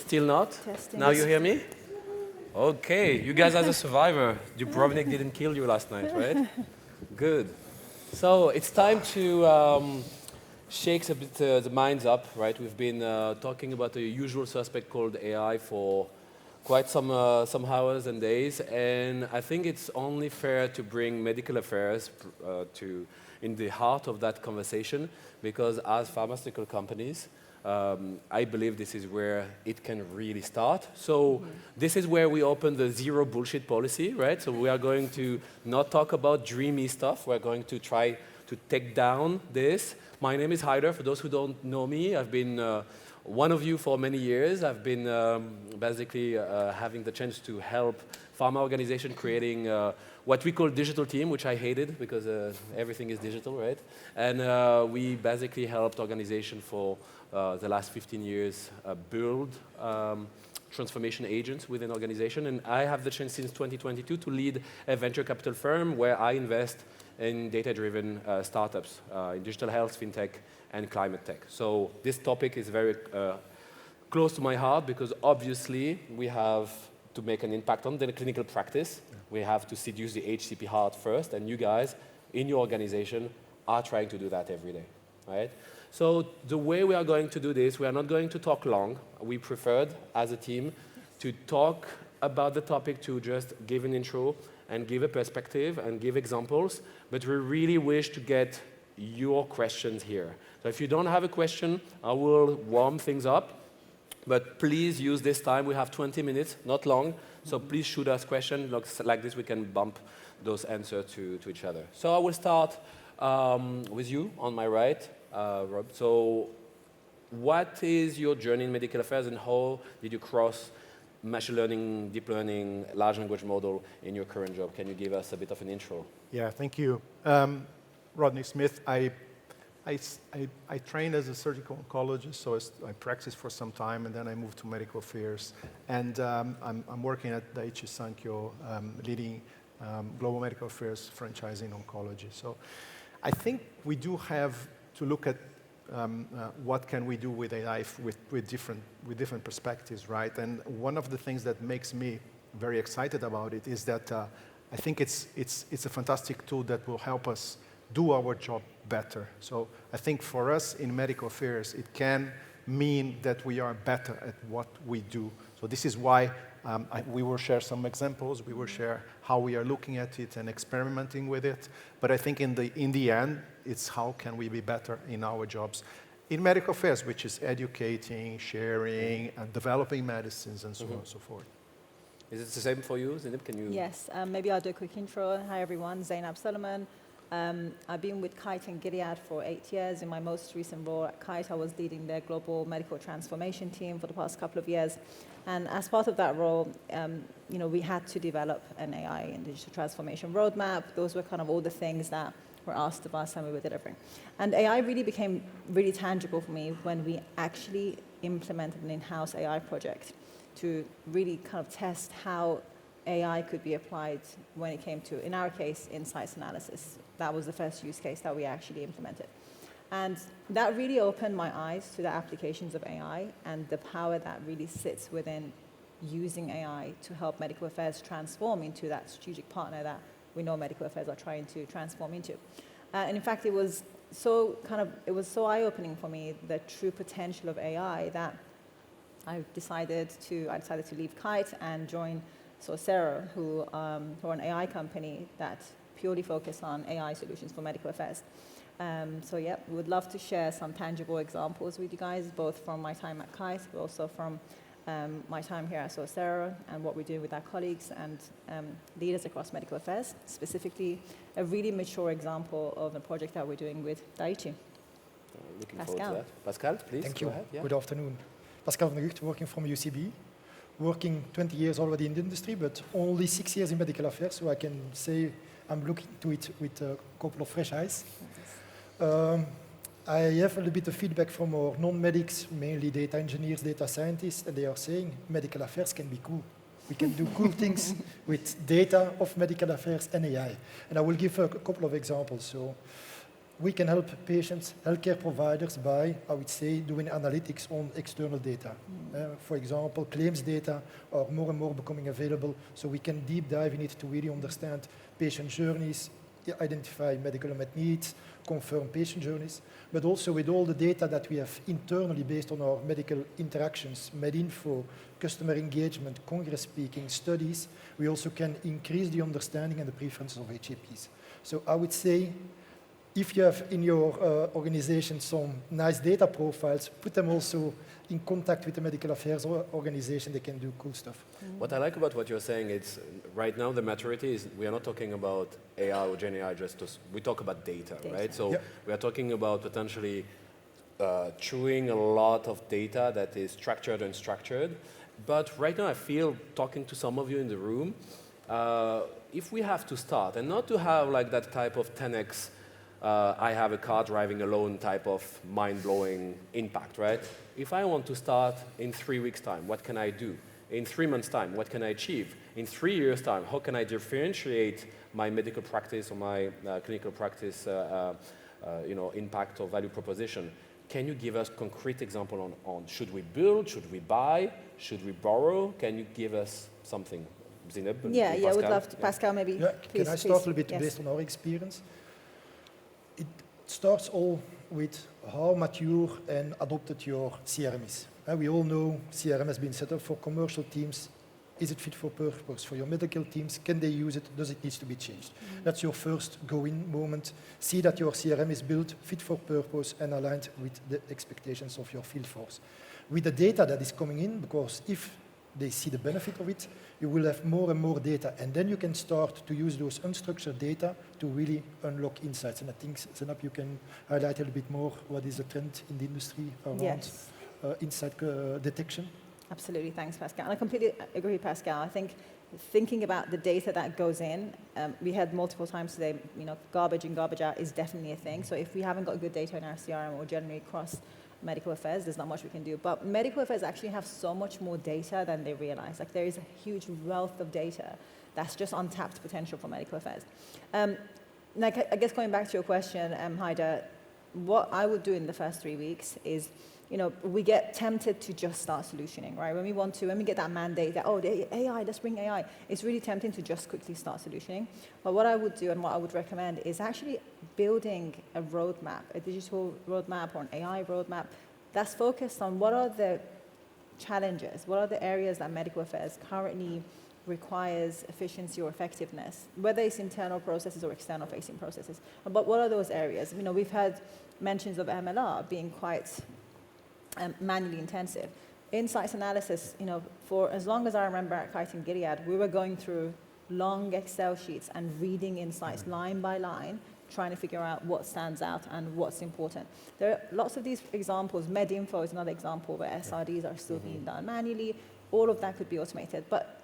Still not? Testing. Now you hear me? Okay, you guys are the survivor. Dubrovnik didn't kill you last night, right? Good. So it's time to shake a bit the minds up, right? We've been talking about the usual suspect called AI for quite some hours and days, and I think it's only fair to bring medical affairs in the heart of that conversation, because as pharmaceutical companies, I believe this is where it can really start. So this is where we open the zero bullshit policy, right? So we are going to not talk about dreamy stuff. We're going to try to take down this. My name is Haider. For those who don't know me, I've been one of you for many years. I've been basically having the chance to help pharma organization creating what we call digital team, which I hated because everything is digital, right? And we basically helped organization for the last 15 years build transformation agents within organization. And I have the chance since 2022 to lead a venture capital firm where I invest in data-driven startups in digital health, fintech, and climate tech. So this topic is very close to my heart because obviously we have to make an impact on the clinical practice. We have to seduce the HCP heart first, and you guys in your organization are trying to do that every day, right? So the way we are going to do this, we are not going to talk long. We preferred, as a team, to talk about the topic, to just give an intro and give a perspective and give examples, but we really wish to get your questions here. So if you don't have a question, I will warm things up, but please use this time. We have 20 minutes, not long, so please shoot us questions. Like this, we can bump those answers to each other. So I will start with you on my right, Rob. So what is your journey in medical affairs and how did you cross machine learning, deep learning, large language model in your current job? Can you give us a bit of an intro? Yeah, thank you. Rodney Smith, I trained as a surgical oncologist, so I practiced for some time, and then I moved to medical affairs. And I'm working at Daiichi Sankyo, leading global medical affairs franchise in oncology. So I think we do have to look at what can we do with AI with different perspectives, right? And one of the things that makes me very excited about it is that I think it's a fantastic tool that will help us do our job better. So I think for us in medical affairs, it can mean that we are better at what we do. So this is why we will share some examples. We will share how we are looking at it and experimenting with it. But I think in the end, it's how can we be better in our jobs in medical affairs, which is educating, sharing, and developing medicines, and so on and so forth. Is it the same for you, Zeinab? Can you? Yes, maybe I'll do a quick intro. Hi, everyone. Zeinab Sulaiman. I've been with Kite and Gilead for 8 years. In my most recent role at Kite, I was leading their global medical transformation team for the past couple of years. And as part of that role, we had to develop an AI and digital transformation roadmap. Those were kind of all the things that were asked of us and we were delivering. And AI really became really tangible for me when we actually implemented an in-house AI project to really kind of test how AI could be applied when it came to, in our case, insights analysis. That was the first use case that we actually implemented. And that really opened my eyes to the applications of AI and the power that really sits within using AI to help medical affairs transform into that strategic partner that we know medical affairs are trying to transform into. And in fact, it was so eye-opening for me, the true potential of AI, that I decided to leave Kite and join Sorcero, who are an AI company that purely focus on AI solutions for medical affairs. So yeah, we would love to share some tangible examples with you guys, both from my time at Kite, but also from my time here at Sorcero and what we're doing with our colleagues and leaders across medical affairs, specifically a really mature example of a project that we're doing with Daiichi. Looking Pascal. forward to that. Pascal, please. Thank you. Go ahead. Yeah. Good afternoon. Pascal from Gucht, working from UCB. Working 20 years already in the industry, but only 6 years in medical affairs, so I can say I'm looking to it with a couple of fresh eyes. I have a little bit of feedback from our non-medics, mainly data engineers, data scientists, and they are saying medical affairs can be cool. We can do cool things with data of medical affairs and AI. And I will give a couple of examples. So we can help patients, healthcare providers by, I would say, doing analytics on external data. For example, claims data are more and more becoming available, so we can deep dive in it to really understand patient journeys, identify medical unmet needs, confirm patient journeys, but also with all the data that we have internally based on our medical interactions, MedInfo, customer engagement, congress speaking, studies, we also can increase the understanding and the preferences of HAPs. So I would say, if you have in your organization some nice data profiles, put them also in contact with the medical affairs organization, they can do cool stuff. What I like about what you're saying is right now the maturity is we are not talking about AI or Gen AI we talk about data, right? So we are talking about potentially chewing a lot of data that is structured and unstructured. But right now I feel, talking to some of you in the room, if we have to start and not to have like that type of 10x I have a car driving alone type of mind-blowing impact, right? If I want to start in 3 weeks' time, what can I do? In 3 months' time, what can I achieve? In 3 years' time, how can I differentiate my medical practice or my clinical practice impact or value proposition? Can you give us concrete example on should we build, should we buy, should we borrow? Can you give us something? Zeinab? Yeah, I would love to. Pascal, maybe. Yeah, Please, can I start a little bit yes. based on our experience? It starts all with how mature and adopted your CRM is. We all know CRM has been set up for commercial teams. Is it fit for purpose for your medical teams? Can they use it? Does it need to be changed? That's your first go-in moment. See that your CRM is built fit for purpose and aligned with the expectations of your field force. With the data that is coming in, because if they see the benefit of it, you will have more and more data. And then you can start to use those unstructured data to really unlock insights. And I think, Zeinab, you can highlight a little bit more what is the trend in the industry around insight detection. Absolutely, thanks, Pascal. And I completely agree, Pascal. I think thinking about the data that goes in, we had multiple times today, garbage in, garbage out is definitely a thing. So if we haven't got good data in our CRM or generally across medical affairs, there's not much we can do. But medical affairs actually have so much more data than they realize. Like there is a huge wealth of data that's just untapped potential for medical affairs. I guess going back to your question, Haider, what I would do in the first 3 weeks is, we get tempted to just start solutioning, right? When we get that mandate that, the AI, let's bring AI, it's really tempting to just quickly start solutioning. But what I would do and what I would recommend is actually building a roadmap, a digital roadmap or an AI roadmap that's focused on what are the challenges, what are the areas that medical affairs currently requires efficiency or effectiveness, whether it's internal processes or external facing processes. But what are those areas? We've had mentions of MLR being quite manually intensive. Insights analysis, for as long as I remember at Kainjoo Gilead, we were going through long Excel sheets and reading insights line by line, trying to figure out what stands out and what's important. There are lots of these examples. MedInfo is another example where SRDs are still being done manually. All of that could be automated. But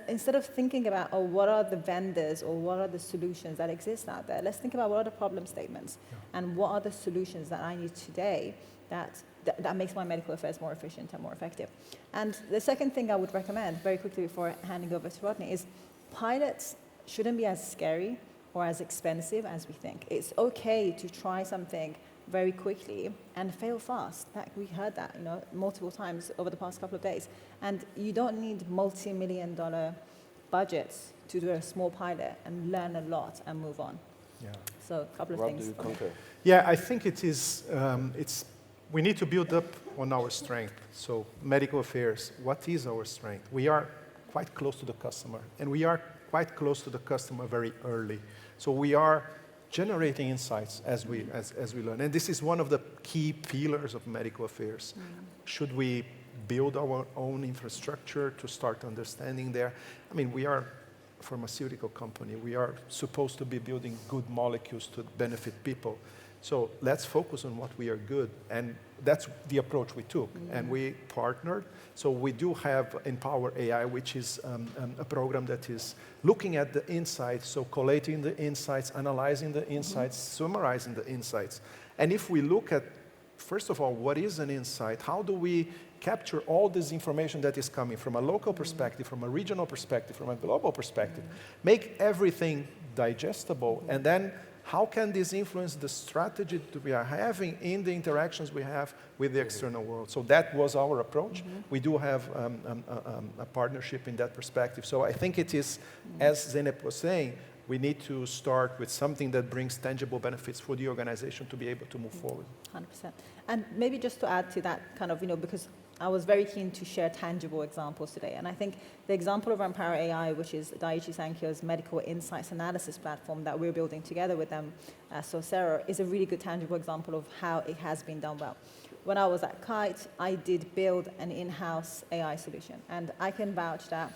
instead of thinking about, what are the vendors or what are the solutions that exist out there, let's think about what are the problem statements and what are the solutions that I need today that makes my medical affairs more efficient and more effective. And the second thing I would recommend, very quickly before handing over to Rodney, is pilots shouldn't be as scary or as expensive as we think. It's okay to try something very quickly and fail fast. We heard that multiple times over the past couple of days. And you don't need multi-million-dollar budgets to do a small pilot and learn a lot and move on. Yeah. So a couple of Rob, things. do you concur? Yeah, I think it is, we need to build up on our strength. So medical affairs, what is our strength? We are quite close to the customer, and we are quite close to the customer very early. So we are generating insights as we learn. And this is one of the key pillars of medical affairs. Should we build our own infrastructure to start understanding there? We are a pharmaceutical company. We are supposed to be building good molecules to benefit people. So let's focus on what we are good. And that's the approach we took. And we partnered. So we do have Empower AI, which is a program that is looking at the insights, so collating the insights, analyzing the insights, summarizing the insights. And if we look at, first of all, what is an insight? How do we capture all this information that is coming from a local perspective, from a regional perspective, from a global perspective, make everything digestible, and then how can this influence the strategy that we are having in the interactions we have with the external world? So that was our approach. We do have a partnership in that perspective. So I think it is, as Zeinab was saying, we need to start with something that brings tangible benefits for the organization to be able to move forward. 100%. And maybe just to add to that kind of, because I was very keen to share tangible examples today. And I think the example of Empower AI, which is Daiichi Sankyo's medical insights analysis platform that we're building together with them, Sorcero, is a really good tangible example of how it has been done well. When I was at Kite, I did build an in-house AI solution. And I can vouch that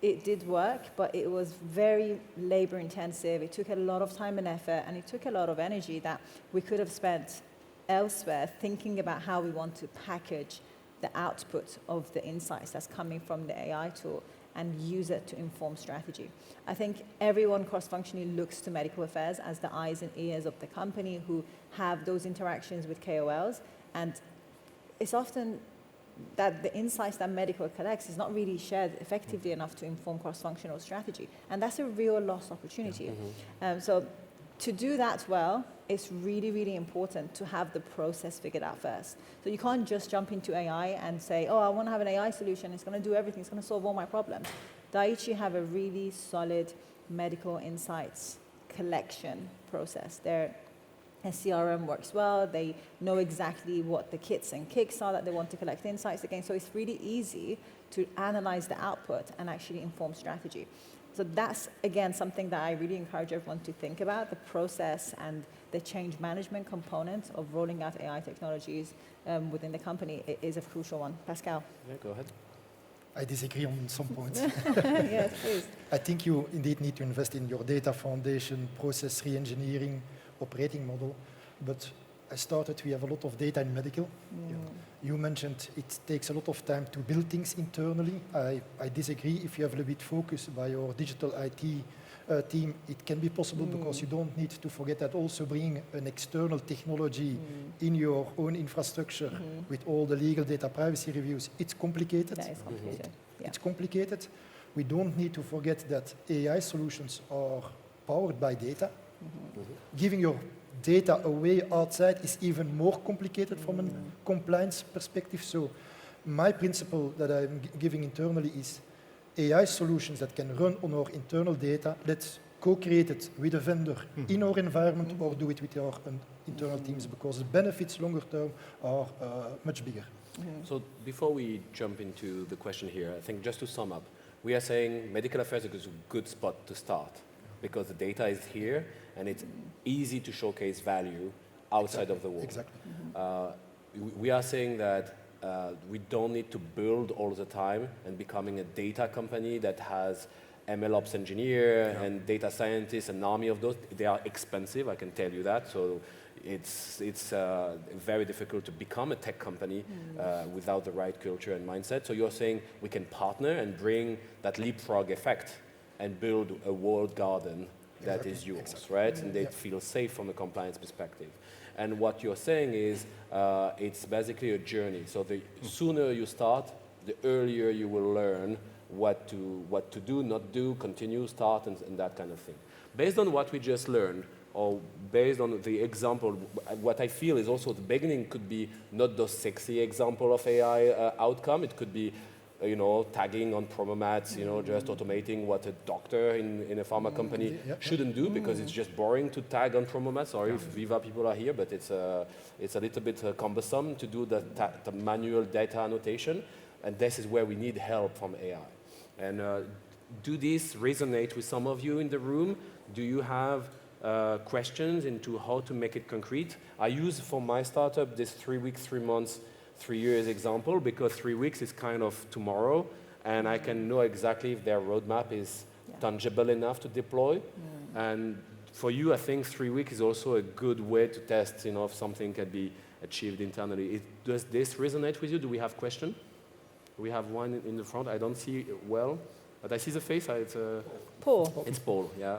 it did work, but it was very labor intensive. It took a lot of time and effort, and it took a lot of energy that we could have spent elsewhere thinking about how we want to package the output of the insights that's coming from the AI tool and use it to inform strategy. I think everyone cross-functionally looks to medical affairs as the eyes and ears of the company who have those interactions with KOLs, and it's often that the insights that medical collects is not really shared effectively enough to inform cross-functional strategy. And that's a real lost opportunity. So to do that well, it's really, really important to have the process figured out first. So you can't just jump into AI and say, oh, I want to have an AI solution. It's going to do everything. It's going to solve all my problems. Daiichi have a really solid medical insights collection process. Their CRM works well. They know exactly what the kits and kicks are that they want to collect insights against. So it's really easy to analyze the output and actually inform strategy. So that's, again, something that I really encourage everyone to think about. The process and the change management component of rolling out AI technologies within the company is a crucial one. Pascal? Yeah, go ahead. I disagree on some points. Yes, please. I think you indeed need to invest in your data foundation, process re-engineering, operating model. But I started, we have a lot of data in medical. You mentioned it takes a lot of time to build things internally. I disagree. If you have a little bit focus by your digital IT team, it can be possible because you don't need to forget that also bringing an external technology in your own infrastructure with all the legal data privacy reviews. It's complicated. That is complicated. Yeah. It's complicated. We don't need to forget that AI solutions are powered by data. Giving your data away outside is even more complicated from a compliance perspective. So my principle that I'm giving internally is AI solutions that can run on our internal data. Let's co-create it with a vendor in our environment or do it with our internal teams because the benefits longer term are much bigger. So before we jump into the question here, I think just to sum up, we are saying medical affairs is a good spot to start because the data is here and it's easy to showcase value outside of the world. Exactly. We are saying that we don't need to build all the time and becoming a data company that has MLOps engineer and data scientists, an army of those. They are expensive, I can tell you that. So it's very difficult to become a tech company without the right culture and mindset. So you're saying we can partner and bring that leapfrog effect and build a walled garden that is yours, right? And they feel safe from a compliance perspective. And what you're saying is it's basically a journey. So the sooner you start, the earlier you will learn what to do, not do, continue, start, and that kind of thing. Based on what we just learned, or based on the example, what I feel is also the beginning could be not the sexy example of AI outcome. It could be tagging on promomats, just automating what a doctor in a pharma company shouldn't do because it's just boring to tag on promomats. Sorry if Viva people are here, but it's a little bit cumbersome to do the manual data annotation. And this is where we need help from AI. And do this resonate with some of you in the room? Do you have questions into how to make it concrete? I use for my startup this 3 weeks, 3 months, 3 years example because 3 weeks is kind of tomorrow and I can know exactly if their roadmap is tangible enough to deploy. And for you, I think 3 weeks is also a good way to test if something can be achieved internally. Does this resonate with you? Do we have questions? We have one in the front. I don't see it well, but I see the face. It's Paul. It's Paul, yeah.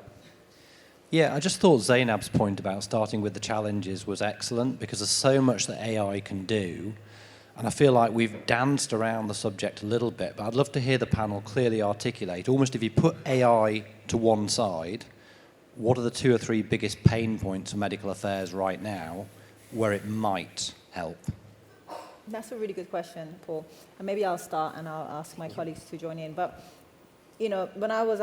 Yeah, I just thought Zeinab's point about starting with the challenges was excellent because there's so much that AI can do. And I feel like we've danced around the subject a little bit, but I'd love to hear the panel clearly articulate, almost if you put AI to one side, what are the 2 or 3 biggest pain points for medical affairs right now where it might help? That's a really good question, Paul. And maybe I'll start and I'll ask my colleagues to join in. But you know, when I was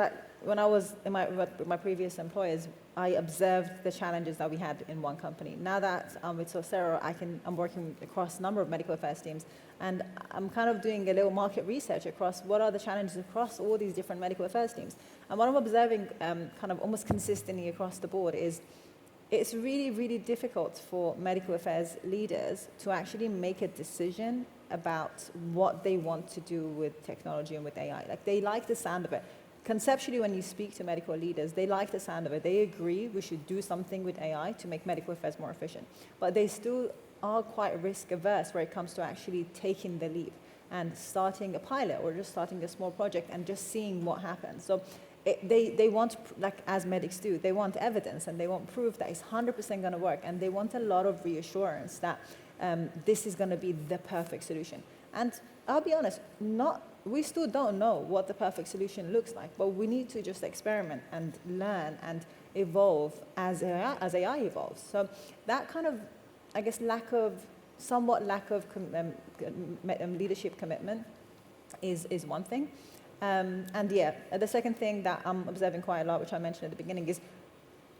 in my previous employers, I observed the challenges that we had in one company. Now that I'm with Sorcero, I'm working across a number of medical affairs teams, and I'm kind of doing a little market research across what are the challenges across all these different medical affairs teams. And what I'm observing kind of almost consistently across the board is it's really, really difficult for medical affairs leaders to actually make a decision about what they want to do with technology and with AI. Like, they like the sound of it. Conceptually, when you speak to medical leaders, they like the sound of it. They agree we should do something with AI to make medical affairs more efficient. But they still are quite risk averse where it comes to actually taking the leap and starting a pilot or just starting a small project and just seeing what happens. So they want, like as medics do, they want evidence and they want proof that it's 100% going to work, and they want a lot of reassurance that this is going to be the perfect solution. And I'll be honest, we still don't know what the perfect solution looks like, but we need to just experiment and learn and evolve as AI evolves. So that kind of, I guess, lack of leadership commitment is one thing. And yeah, the second thing that I'm observing quite a lot, which I mentioned at the beginning, is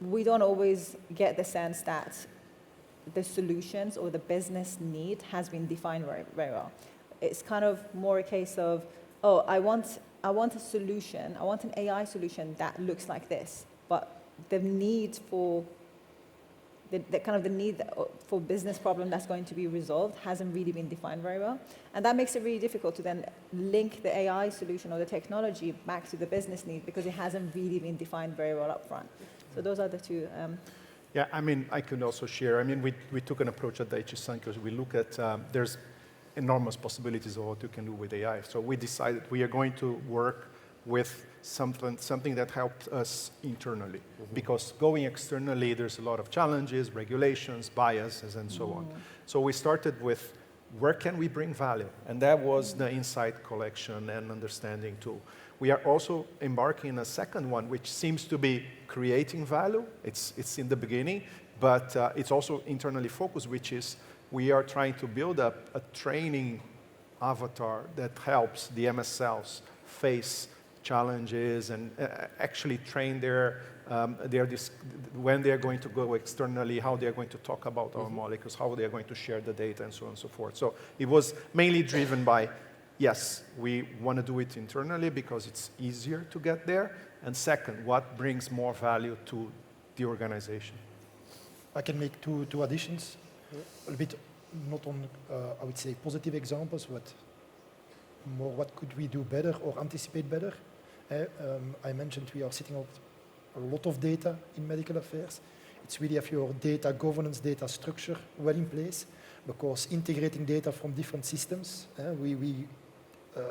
we don't always get the sense that the solutions or the business need has been defined very, very well. It's kind of more a case of, oh, I want a solution, I want an AI solution that looks like this, but the need for the need for business problem that's going to be resolved hasn't really been defined very well. And that makes it really difficult to then link the AI solution or the technology back to the business need because it hasn't really been defined very well up front. So those are the two. Yeah, I mean, I can also share. I mean, we took an approach at Daiichi Sankyo. We look at, there's enormous possibilities of what you can do with AI. So we decided we are going to work with something that helped us internally. Because going externally, there's a lot of challenges, regulations, biases, and so on. So we started with where can we bring value? And that was the insight collection and understanding tool. We are also embarking on a second one, which seems to be creating value. It's in the beginning, but it's also internally focused, which is we are trying to build up a training avatar that helps the MSLs face challenges and actually train when they're going to go externally, how they're going to talk about our molecules, how they're going to share the data, and so on and so forth. So it was mainly driven by, yes, we want to do it internally because it's easier to get there. And second, what brings more value to the organization? I can make two additions. A bit not on, I would say, positive examples, but more what could we do better or anticipate better. I mentioned we are sitting on a lot of data in medical affairs. It's really if your data governance, data structure well in place, because integrating data from different systems,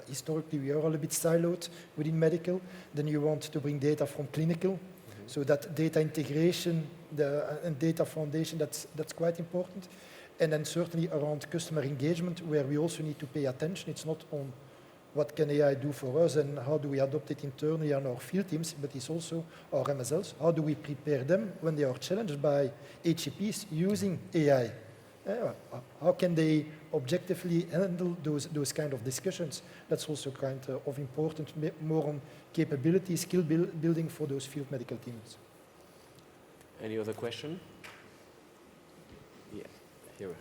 historically we are a little bit siloed within medical. Then you want to bring data from clinical. So that data integration and data foundation, that's quite important. And then certainly around customer engagement, where we also need to pay attention. It's not on what can AI do for us and how do we adopt it internally on our field teams, but it's also our MSLs. How do we prepare them when they are challenged by HCPs using AI? How can they objectively handle those kind of discussions? That's also kind of important, more on capability, skill building for those field medical teams. Any other question? Yeah, here.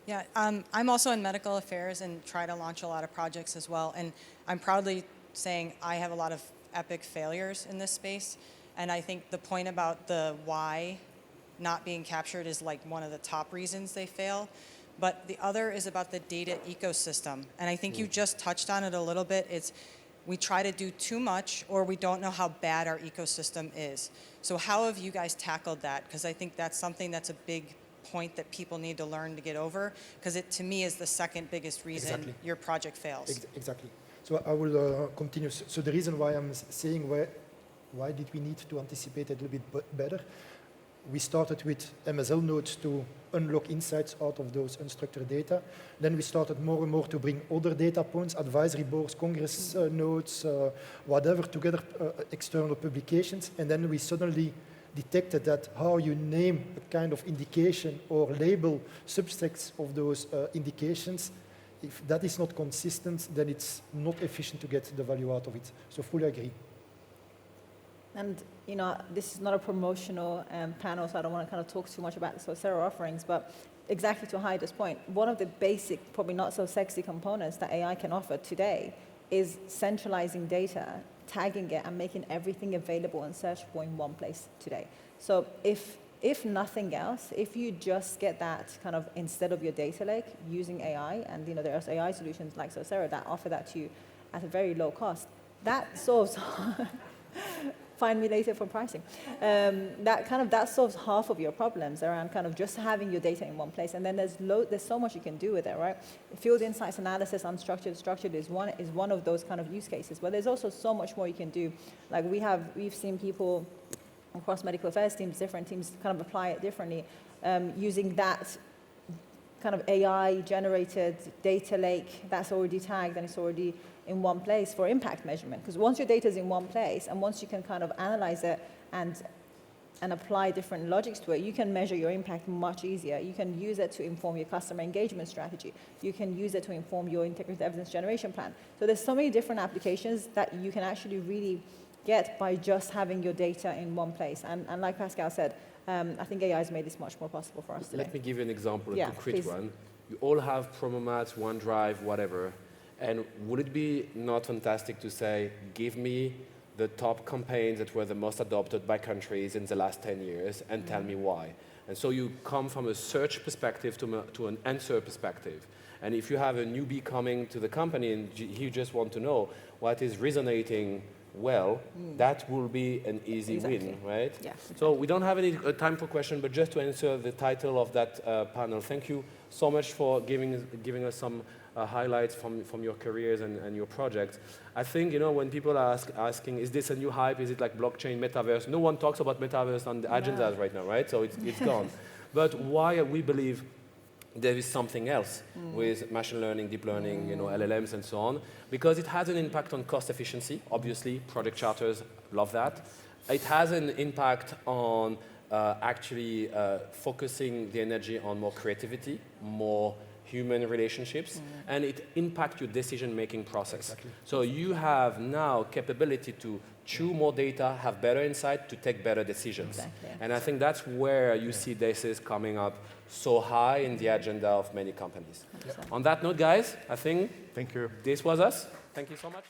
Yeah, I'm also in medical affairs and try to launch a lot of projects as well. And I'm proudly saying I have a lot of epic failures in this space. And I think the point about the why not being captured is like one of the top reasons they fail. But the other is about the data ecosystem. And I think you just touched on it a little bit. It's we try to do too much or we don't know how bad our ecosystem is. So how have you guys tackled that? Because I think that's something that's a big point that people need to learn to get over, because it to me is the second biggest reason your project fails. Exactly. So I will continue. So the reason why I'm saying why did we need to anticipate it a little bit better? We started with MSL nodes to unlock insights out of those unstructured data. Then we started more and more to bring other data points, advisory boards, congress notes, whatever, together, external publications. And then we suddenly detected that how you name a kind of indication or label subsets of those indications, if that is not consistent, then it's not efficient to get the value out of it. So fully agree. And you know, this is not a promotional panel, so I don't want to kind of talk too much about the Sorcero offerings, but exactly to Haider's point, one of the basic, probably not so sexy components that AI can offer today is centralizing data, tagging it, and making everything available and searchable in one place today. So if nothing else, if you just get that kind of instead of your data lake using AI, and you know, there are AI solutions like Sorcero that offer that to you at a very low cost, that solves find me later for pricing. That solves half of your problems around kind of just having your data in one place. And then there's so much you can do with it, right? Field insights analysis, unstructured, structured is one of those kind of use cases. But there's also so much more you can do. Like we've seen people across medical affairs teams, different teams kind of apply it differently, using that kind of AI-generated data lake that's already tagged and it's already in one place for impact measurement. Because once your data is in one place and once you can kind of analyze it and apply different logics to it, you can measure your impact much easier. You can use it to inform your customer engagement strategy. You can use it to inform your integrated evidence generation plan. So there's so many different applications that you can actually really get by just having your data in one place. And like Pascal said, I think AI has made this much more possible for us today. Let me give you an example, a Yeah, concrete please. one. You all have Promomats, OneDrive, whatever. And would it be not fantastic to say, give me the top campaigns that were the most adopted by countries in the last 10 years and tell me why? And so you come from a search perspective to an answer perspective. And if you have a newbie coming to the company and you just want to know what is resonating well, that will be an easy win, right? Yeah, So we don't have any time for questions, but just to answer the title of that panel, thank you so much for giving us some highlights from your careers and your projects. I think, you know, when people are asking, is this a new hype? Is it like blockchain, metaverse? No one talks about metaverse on the agendas right now, right? So it's gone. But why we believe there is something else with machine learning, deep learning, you know, LLMs and so on, because it has an impact on cost efficiency. Obviously, project charters love that. It has an impact on actually focusing the energy on more creativity, more human relationships, and it impacts your decision-making process. Exactly. So you have now capability to chew more data, have better insight, to take better decisions. Exactly. And I think that's where you see this is coming up so high in the agenda of many companies. On that note, guys, I think Thank you. this was us. Thank you so much.